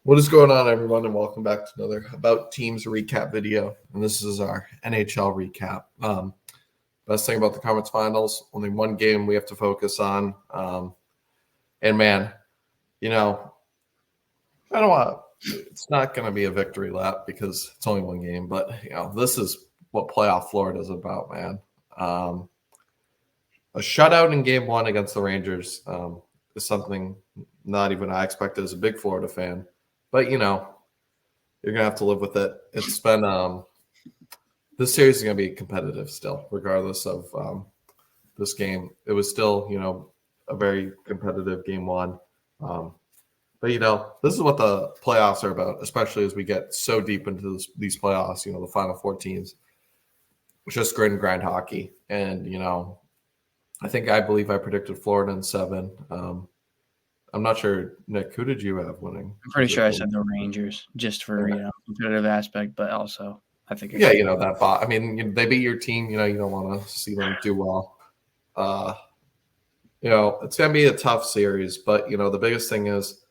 What is going on, everyone, and welcome back to another About Teams recap video. And this is our NHL recap. Best thing about the conference finals, only one game we have to focus on. And man, I don't want it's not going to be a victory lap because it's only one game, but this is what playoff Florida is about, man. A shutout in game one against the Rangers is something not even I expected as a big Florida fan. But, you're going to have to live with it. It's been this series is going to be competitive still, regardless of this game. It was still, a very competitive game one. But, this is what the playoffs are about, especially as we get so deep into these playoffs, the Final Four teams. It's just grit and grind hockey. And, I believe I predicted Florida in 7. I'm not sure, Nick, who did you have winning? I'm pretty sure I said the Rangers just for, competitive aspect, but also I think. That bot. I mean, they beat your team, you don't want to see them do well. It's going to be a tough series, but, the biggest thing is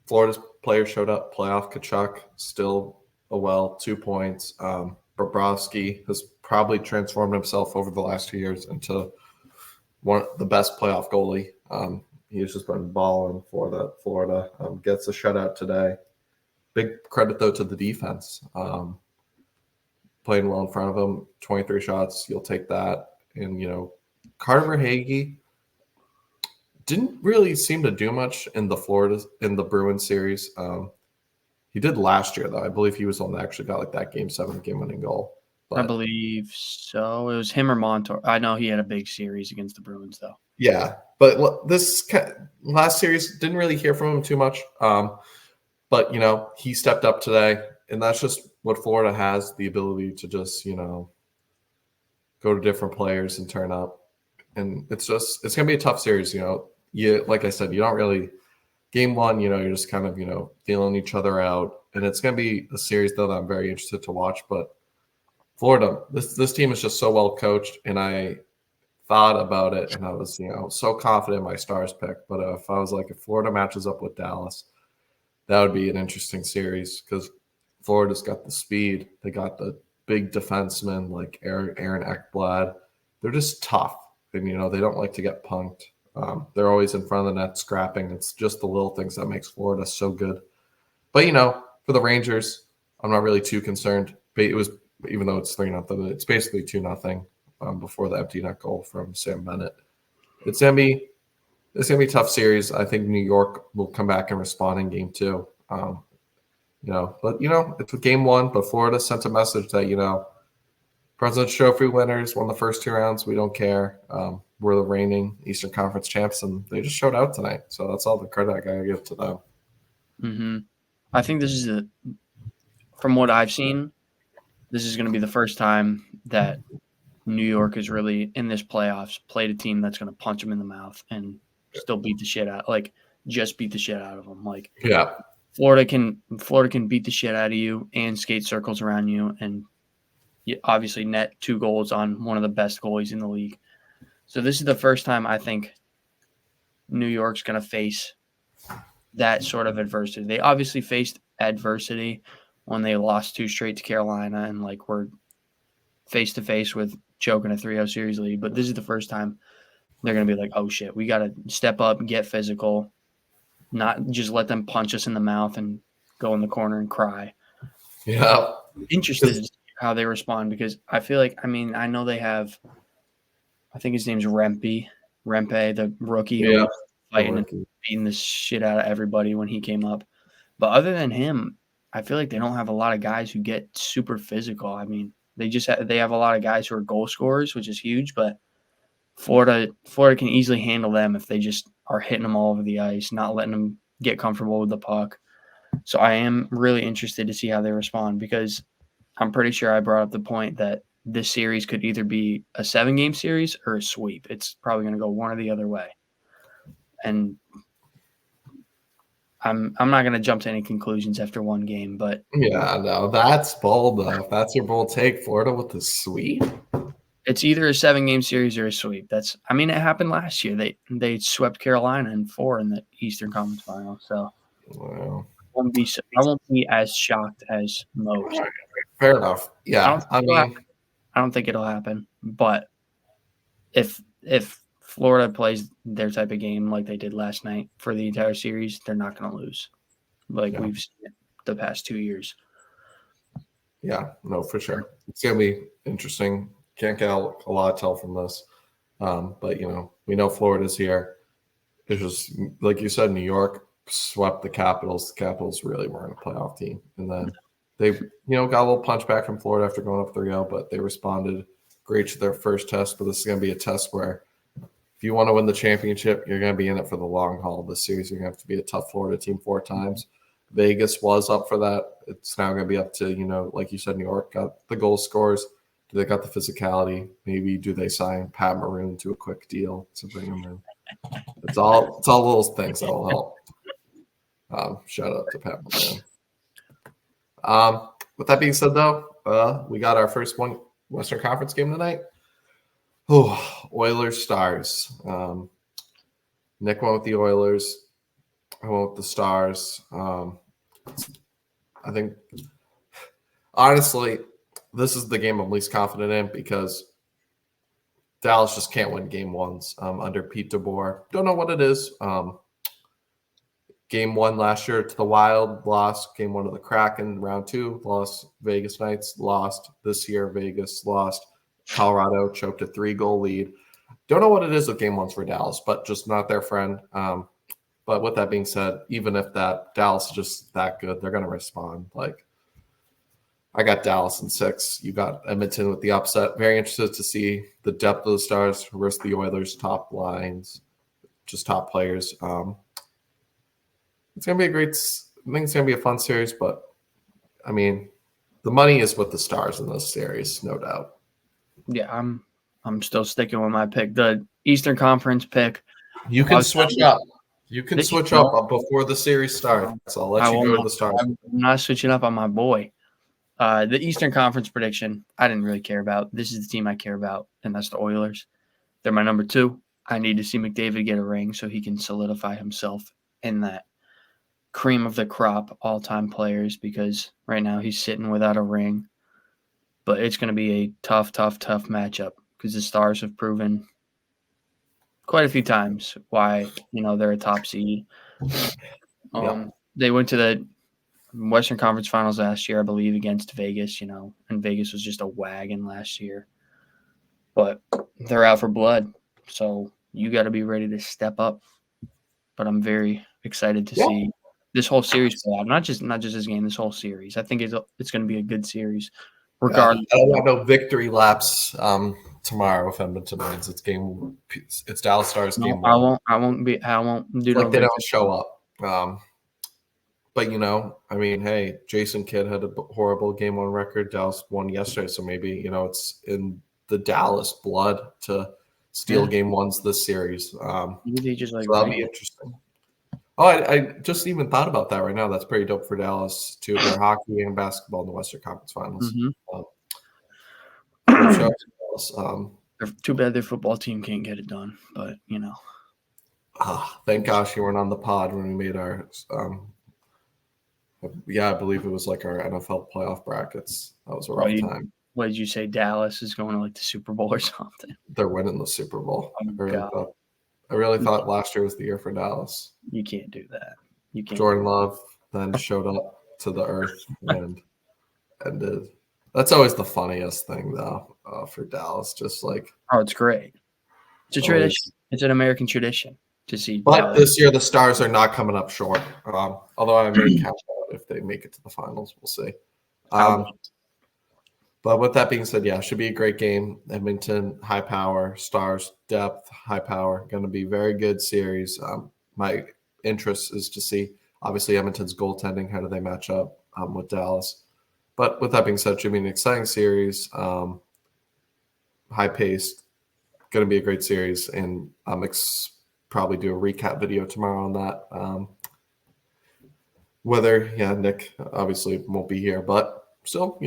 Florida's players showed up. Playoff Tkachuk, still 2 points. Bobrovsky has probably transformed himself over the last 2 years into one of the best playoff goalie. He's just been balling for Florida. Gets a shutout today. Big credit, though, to the defense. Playing well in front of him. 23 shots. You'll take that. And, Carter Verhaeghe didn't really seem to do much in the Bruins series. He did last year, though. I believe he was the one that actually got that Game 7 game-winning goal. I believe so. It was him or Montour. I know he had a big series against the Bruins, though. Yeah, but this last series didn't really hear from him too much. But, he stepped up today, and that's just what Florida has, the ability to just, go to different players and turn up. And it's going to be a tough series, like I said, you don't really – game one, you're just kind of, feeling each other out. And it's going to be a series, though, that I'm very interested to watch. But Florida, this team is just so well coached, and I thought about it, and I was, so confident in my Stars pick. But if Florida matches up with Dallas, that would be an interesting series because Florida's got the speed. They got the big defensemen like Aaron Ekblad. They're just tough, and, they don't like to get punked. They're always in front of the net scrapping. It's just the little things that makes Florida so good. But, for the Rangers, I'm not really too concerned. It was, even though it's 3-0, it's basically 2-0 before the empty net goal from Sam Bennett. It's gonna be a tough series. I think New York will come back and respond in game 2. But it's game 1. But Florida sent a message that President's Trophy winners won the first 2 rounds. We don't care. We're the reigning Eastern Conference champs, and they just showed out tonight. So that's all the credit I gotta give to them. Mm-hmm. I think this is from what I've seen, this is going to be the first time that New York is really in this playoffs played a team that's going to punch them in the mouth and still beat the shit out, just beat the shit out of them. Florida can beat the shit out of you and skate circles around you, and obviously net 2 goals on one of the best goalies in the league. So this is the first time I think New York's going to face that sort of adversity. They obviously faced adversity when they lost 2 straight to Carolina and were face to face with choking a 3-0 series lead. But this is the first time they're going to be oh shit, we got to step up and get physical, not just let them punch us in the mouth and go in the corner and cry. Yeah. Interested to see how they respond because I feel I know they have, I think his name's Rempe, the rookie who was fighting and beating the shit out of everybody when he came up. But other than him, I feel they don't have a lot of guys who get super physical. I mean, they have a lot of guys who are goal scorers, which is huge, but Florida can easily handle them if they just are hitting them all over the ice, not letting them get comfortable with the puck. So I am really interested to see how they respond because I'm pretty sure I brought up the point that this series could either be a 7-game series or a sweep. It's probably going to go one or the other way. And I'm not going to jump to any conclusions after one game, but yeah, no, that's bold though. If that's your bold take, Florida with the sweep. It's either a 7-game series or a sweep. It happened last year. They swept Carolina in 4 in the Eastern Conference Final. So Well, I won't be as shocked as most. fair enough. Yeah, I don't think it'll happen. But if Florida plays their type of game like they did last night for the entire series, they're not going to lose. Like we've seen it the past 2 years. Yeah, no, for sure. It's going to be interesting. Can't get a lot of tell from this. But, we know Florida's here. It's just, like you said, New York swept the Capitals. The Capitals really weren't a playoff team. And then they, got a little punch back from Florida after going up 3-0, but they responded great to their first test. But this is going to be a test where if you want to win the championship, you're going to be in it for the long haul. This series, you're going to have to be a tough Florida team 4 times. Vegas was up for that. It's now going to be up to, like you said, New York got the goal scores. Do they got the physicality? Maybe do they sign Pat Maroon to a quick deal to bring him in? It's all little things that will help. Shout out to Pat Maroon. With that being said, though, we got our first Western Conference game tonight. Oh, Oilers Stars. Nick went with the Oilers. I went with the Stars. I think, honestly, this is the game I'm least confident in because Dallas just can't win game ones under Pete DeBoer. Don't know what it is. Game 1 last year to the Wild, lost. Game 1 to the Kraken, round 2, lost. Vegas Knights, lost. This year, Vegas lost. Colorado choked a 3-goal lead. Don't know what it is with game ones for Dallas, but just not their friend. But with that being said, even if that Dallas is just that good, they're going to respond. Like, I got Dallas in 6. You got Edmonton with the upset. Very interested to see the depth of the Stars versus the Oilers' top lines, just top players. It's going to be I think it's going to be a fun series, but, the money is with the Stars in this series, no doubt. Yeah, I'm still sticking with my pick. The Eastern Conference pick. You can switch up. You can switch up before the series starts. I'll let you go to the Stars. I'm not switching up on my boy. The Eastern Conference prediction, I didn't really care about. This is the team I care about, and that's the Oilers. They're my number 2. I need to see McDavid get a ring so he can solidify himself in that cream of the crop all-time players because right now he's sitting without a ring. But it's going to be a tough matchup because the Stars have proven quite a few times why, they're a top seed. They went to the Western Conference Finals last year, I believe, against Vegas, and Vegas was just a wagon last year. But they're out for blood, so you got to be ready to step up. But I'm very excited to see this whole series play out. Not just this game, this whole series. I think it's going to be a good series. Regardless, I don't want no victory laps tomorrow if Edmonton wins. It's Dallas Stars game 1. I won't do like they don't show up. But hey, Jason Kidd had a horrible game 1 record. Dallas won yesterday, so maybe it's in the Dallas blood to steal game 1s this series. Maybe just so that'll be interesting. Oh, I just even thought about that right now. That's pretty dope for Dallas too. Their hockey and basketball in the Western Conference Finals. Too bad their football team can't get it done, but thank gosh you weren't on the pod when we made our. I believe it was like our NFL playoff brackets. That was a rough time. What did you say? Dallas is going to like the Super Bowl or something? They're winning the Super Bowl. Oh, I really thought last year was the year for Dallas. You can't do that. You can't. Jordan Love then showed up to the earth and ended. That's always the funniest thing, though, for Dallas. Just like it's great. It's a tradition. It's an American tradition to see. But Dallas. This year, the Stars are not coming up short. Although I may catch out if they make it to the finals. We'll see. But with that being said, should be a great game. Edmonton, high power. Stars, depth, high power. Going to be a very good series. My interest is to see, obviously, Edmonton's goaltending. How do they match up with Dallas? But with that being said, it should be an exciting series. High-paced. Going to be a great series. And I'm probably do a recap video tomorrow on that. Nick obviously won't be here. But still,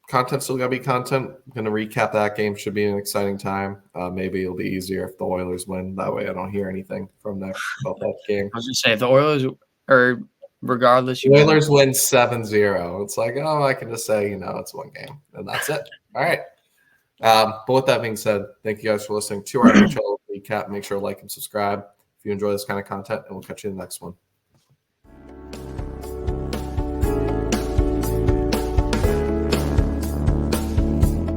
content's still gonna be content. I'm gonna recap that game. Should be an exciting time. Maybe it'll be easier if the Oilers win. That way, I don't hear anything from there about that game. I was gonna say if the Oilers or regardless, The Oilers win 7-0. It's like, oh, I can just say, it's one game, and that's it. All right. But with that being said, thank you guys for listening to our NHL recap. Make sure to like and subscribe if you enjoy this kind of content, and we'll catch you in the next one.